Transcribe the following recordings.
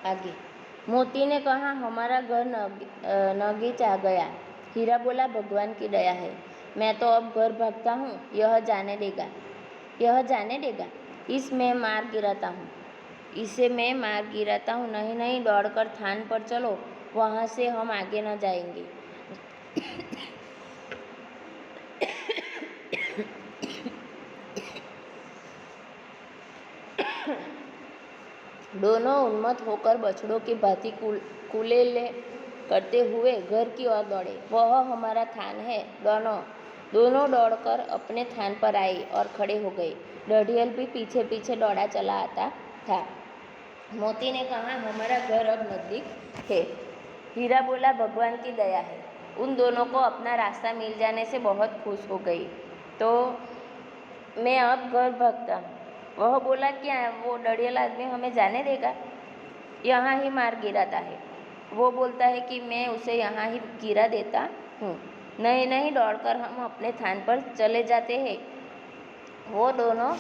आगे मोती ने कहा, हमारा घर नगीच आ गया। हीरा बोला, भगवान की दया है, मैं तो अब घर भागता हूँ, यह जाने देगा। इसे मैं मार गिराता हूँ। नहीं नहीं, दौड़कर थान पर चलो, वहाँ से हम आगे न जाएंगे। दोनों उन्मत्त होकर बछड़ों की भांति कुलेले करते हुए घर की ओर दौड़े। वह हमारा थान है। दोनों दौड़कर अपने थान पर आए और खड़े हो गए। डढ़ियल भी पीछे पीछे दौड़ा चला आता था। मोती ने कहा, हमारा घर अब नजदीक है। हीरा बोला, भगवान की दया है। उन दोनों को अपना रास्ता मिल जाने से बहुत खुश हो गई। तो मैं अब घर भागता हूँ। वह बोला, क्या वो डढ़ियल आदमी हमें जाने देगा? यहाँ ही मार गिराता है। वो बोलता है कि मैं उसे यहाँ ही गिरा देता हूँ। नहीं नहीं, दौड़कर हम अपने थान पर चले जाते हैं। वो दोनों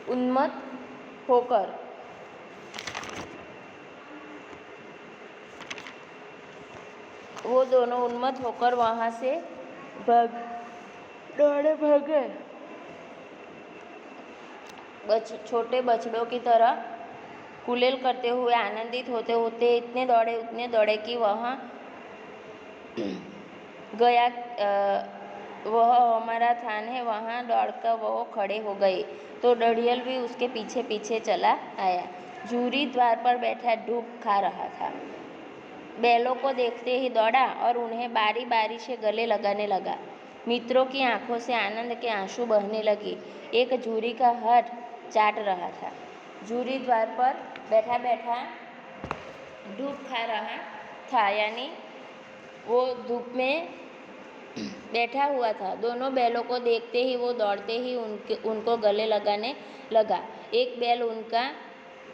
उन्मत्त होकर वहाँ से भागे। छोटे बछड़ों की तरह कुलेल करते हुए, आनंदित होते होते इतने दौड़े कि वहाँ गया। वह हमारा थान है, वहाँ दौड़कर वह खड़े हो गए। तो डढ़ियल भी उसके पीछे पीछे चला आया। जूरी द्वार पर बैठा धूप खा रहा था। बैलों को देखते ही दौड़ा और उन्हें बारी बारी से गले लगाने लगा। मित्रों की आंखों से आनंद के आंसू बहने लगे। एक जूरी का हाथ चाट रहा था। जूरी द्वार पर बैठा बैठा धूप खा रहा था, यानी वो धूप में बैठा हुआ था। दोनों बैलों को देखते ही वो दौड़ते ही उनको गले लगाने लगा। एक बैल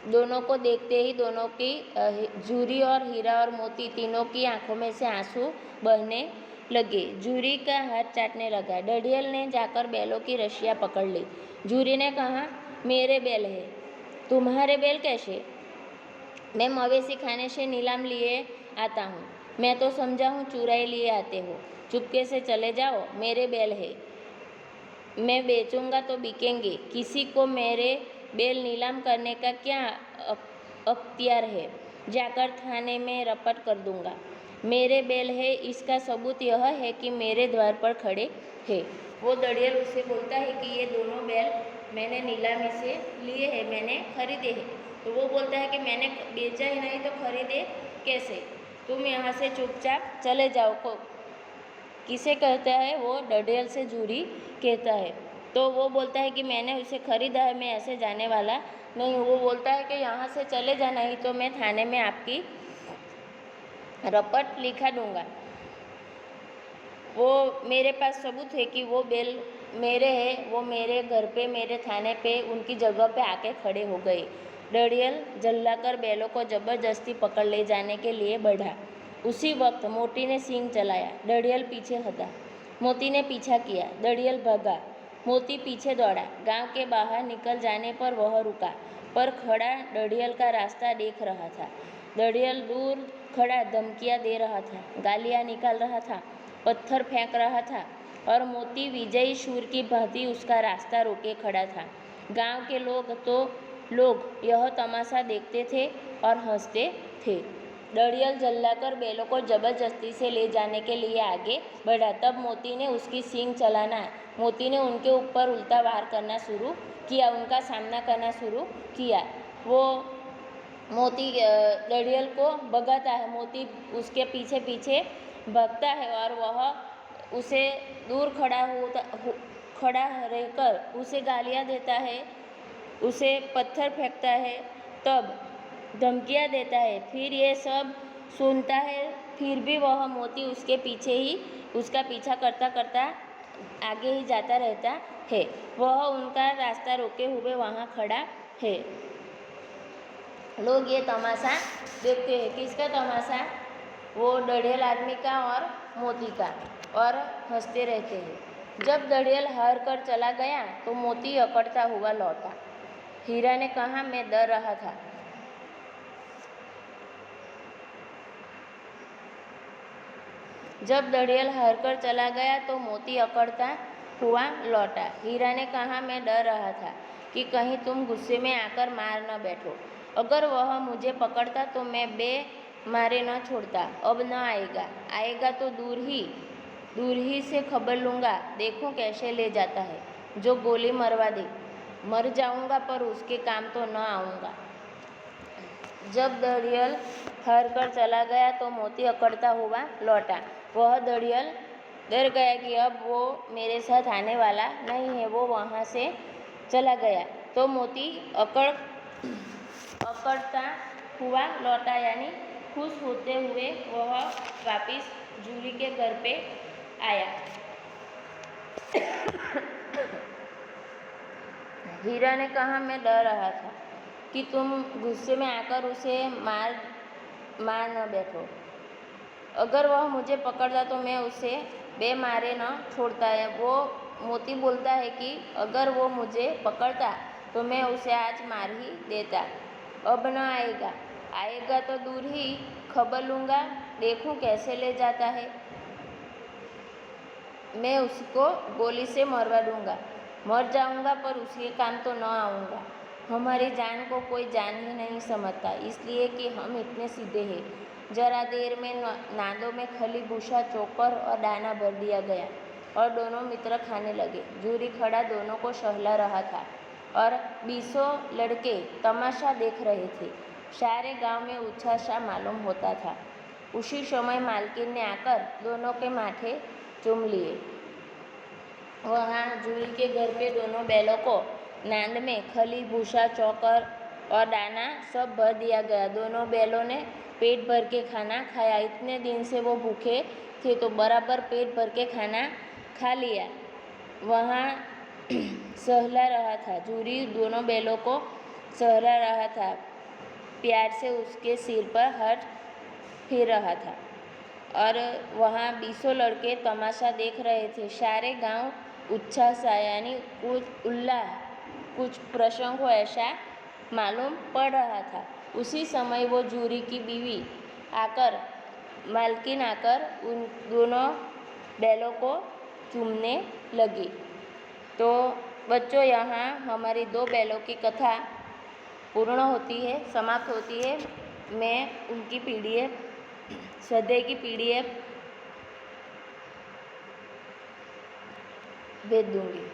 दोनों को देखते ही दोनों की जूरी और हीरा और मोती तीनों की आंखों में से आंसू बहने लगे। जूरी का हाथ चाटने लगा। डढ़ियल ने जाकर बैलों की रस्सियाँ पकड़ ली। जूरी ने कहा, मेरे बैल है, तुम्हारे बैल कैसे? मैं मवेशी खाने से नीलाम लिए आता हूँ। मैं तो समझा हूँ चुराई लिए आते हो। चुपके से चले जाओ, मेरे बैल है, मैं बेचूंगा तो बिकेंगे। किसी को मेरे बैल नीलाम करने का क्या अख्तियार है? जाकर थाने में रपट कर दूंगा। मेरे बैल है, इसका सबूत यह है कि मेरे द्वार पर खड़े हैं। वो डढ़ियल उससे बोलता है कि ये दोनों बैल मैंने नीलामी से लिए हैं, मैंने खरीदे हैं। तो वो बोलता है कि मैंने बेचा ही नहीं तो खरीदे कैसे? तुम यहाँ से चुपचाप चले जाओ। किसे कहता है? वो डढ़ियल से जूरी कहता है। तो वो बोलता है कि मैंने उसे खरीदा है, मैं ऐसे जाने वाला नहीं। वो बोलता है कि यहाँ से चले जाना, ही तो मैं थाने में आपकी रपट लिखा दूंगा। वो मेरे पास सबूत है कि वो बैल मेरे हैं। वो मेरे घर पे, मेरे थाने पे, उनकी जगह पे आके खड़े हो गए। डढ़ियल जल्लाकर बैलों को जबरदस्ती पकड़ ले जाने के लिए बढ़ा। उसी वक्त मोती ने सींग चलाया। डढ़ियल पीछे हटा। मोती ने पीछा किया। डढ़ियल भागा। मोती पीछे दौड़ा। गांव के बाहर निकल जाने पर वह रुका, पर खड़ा डढ़ियल का रास्ता देख रहा था। डढ़ियल दूर खड़ा धमकियाँ दे रहा था, गालियाँ निकाल रहा था, पत्थर फेंक रहा था, और मोती विजयी शूर की भांति उसका रास्ता रोके खड़ा था। गांव के लोग यह तमाशा देखते थे और हंसते थे। डढ़ियल जल्लाकर बैलों को जबरदस्ती से ले जाने के लिए आगे बढ़ा। तब मोती ने उसकी सींग चलाना। मोती ने उनके ऊपर उल्टा वार करना शुरू किया, उनका सामना करना शुरू किया। वो मोती डढ़ियल को भगाता है। मोती उसके पीछे पीछे भागता है और वह उसे दूर खड़ा रहकर उसे गालियाँ देता है, उसे पत्थर फेंकता है, तब धमकियाँ देता है। फिर ये सब सुनता है, फिर भी वह मोती उसका पीछा करता करता आगे ही जाता रहता है। वह उनका रास्ता रोके हुए वहाँ खड़ा है। लोग ये तमाशा देखते हैं। किसका तमाशा? वो डढ़ियल आदमी का और मोती का, और हंसते रहते हैं। जब डढ़ियल हार कर चला गया तो मोती अकड़ता हुआ लौटा। हीरा ने कहा, मैं डर रहा था, जब दड़ियल हारकर चला गया तो मोती अकड़ता हुआ लौटा। हीरा ने कहा, मैं डर रहा था कि कहीं तुम गुस्से में आकर मार न बैठो। अगर वह मुझे पकड़ता तो मैं बे मारे न छोड़ता। अब न आएगा, आएगा तो दूर ही से खबर लूँगा, देखूँ कैसे ले जाता है, जो गोली मरवा दे। मर जाऊँगा पर उसके काम तो न आऊँगा। जब दड़ियल हार कर चला गया तो मोती अकड़ता हुआ लौटा। वह दड़ियल डर गया कि अब वो मेरे साथ आने वाला नहीं है। वो वहाँ से चला गया तो मोती अकड़ता हुआ लौटा, यानी खुश होते हुए वह वापिस जूरी के घर पे आया। हीरा ने कहा, मैं डर रहा था कि तुम गुस्से में आकर उसे मार न बैठो। अगर वह मुझे पकड़ता तो मैं उसे बेमारे न छोड़ता है। वो मोती बोलता है कि अगर वो मुझे पकड़ता तो मैं उसे आज मार ही देता। अब न आएगा, आएगा तो दूर ही खबर लूँगा, देखूँ कैसे ले जाता है। मैं उसको गोली से मरवा दूँगा। मर जाऊँगा पर उसके काम तो न आऊँगा। हमारी जान को कोई जान ही नहीं समझता, इसलिए कि हम इतने सीधे हैं। जरा देर में नादों में खली भूसा, चोकर और दाना भर दिया गया और दोनों मित्र खाने लगे। जूरी खड़ा दोनों को सहला रहा था और 20 लड़के तमाशा देख रहे थे। सारे गांव में उत्साह सा मालूम होता था। उसी समय मालकिन ने आकर दोनों के माथे चूम लिए। वहाँ जूरी के घर पे दोनों बैलों को नांद में खली भूसा, चोकर और दाना सब भर दिया गया। दोनों बैलों ने पेट भर के खाना खाया। इतने दिन से वो भूखे थे तो बराबर पेट भर के खाना खा लिया। वहाँ सहला रहा था। जूरी दोनों बैलों को सहला रहा था, प्यार से उसके सिर पर हाथ फेर रहा था और वहाँ 20 लड़के तमाशा देख रहे थे। सारे गांव उत्साह सा, यानी कुछ प्रसंग हो ऐसा मालूम पड़ रहा था। उसी समय वो जूरी की बीवी मालकिन आकर उन दोनों बैलों को चूमने लगी। तो बच्चों, यहाँ हमारी 2 बैलों की कथा पूर्ण होती है, समाप्त होती है। मैं उनकी PDF, स्वाध्याय की PDF भेज दूँगी।